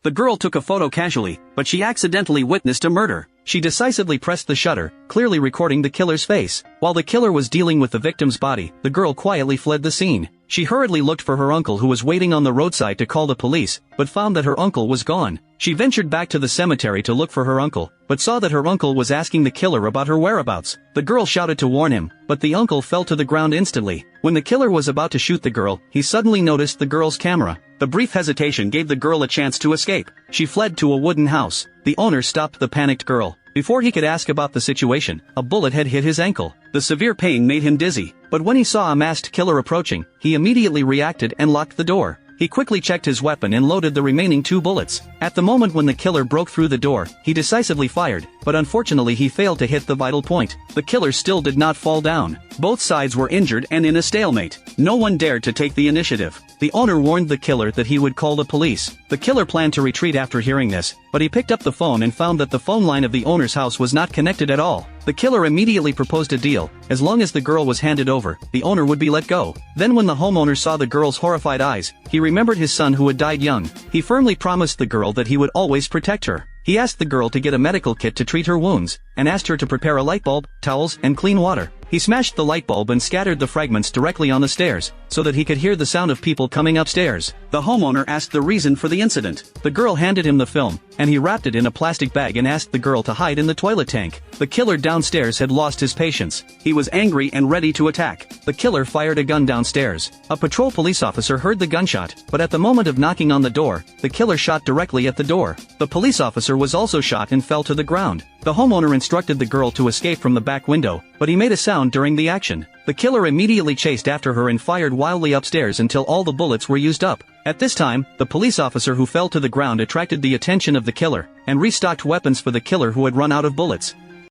The girl took a photo casually, but she accidentally witnessed a murder. She decisively pressed the shutter, clearly recording the killer's face. While the killer was dealing with the victim's body, the girl quietly fled the scene. She hurriedly looked for her uncle who was waiting on the roadside to call the police, but found that her uncle was gone. She ventured back to the cemetery to look for her uncle, but saw that her uncle was asking the killer about her whereabouts. The girl shouted to warn him, but the uncle fell to the ground instantly. When the killer was about to shoot the girl, he suddenly noticed the girl's camera. The brief hesitation gave the girl a chance to escape. She fled to a wooden house. The owner stopped the panicked girl. Before he could ask about the situation, a bullet had hit his ankle. The severe pain made him dizzy, but when he saw a masked killer approaching, he immediately reacted and locked the door. He quickly checked his weapon and loaded the remaining 2 bullets. At the moment when the killer broke through the door, he decisively fired, but unfortunately he failed to hit the vital point. The killer still did not fall down. Both sides were injured and in a stalemate. No one dared to take the initiative. The owner warned the killer that he would call the police. The killer planned to retreat after hearing this, but he picked up the phone and found that the phone line of the owner's house was not connected at all. The killer immediately proposed a deal. As long as the girl was handed over, the owner would be let go. Then when the homeowner saw the girl's horrified eyes, he remembered his son who had died young. He firmly promised the girl that he would always protect her. He asked the girl to get a medical kit to treat her wounds, and asked her to prepare a light bulb, towels, and clean water. He smashed the light bulb and scattered the fragments directly on the stairs, so that he could hear the sound of people coming upstairs. The homeowner asked the reason for the incident. The girl handed him the film, and he wrapped it in a plastic bag and asked the girl to hide in the toilet tank. The killer downstairs had lost his patience. He was angry and ready to attack. The killer fired a gun downstairs. A patrol police officer heard the gunshot, but at the moment of knocking on the door, the killer shot directly at the door. The police officer was also shot and fell to the ground. The homeowner instructed the girl to escape from the back window, but he made a sound during the action. The killer immediately chased after her and fired wildly upstairs until all the bullets were used up. At this time, the police officer who fell to the ground attracted the attention of the killer, and restocked weapons for the killer who had run out of bullets.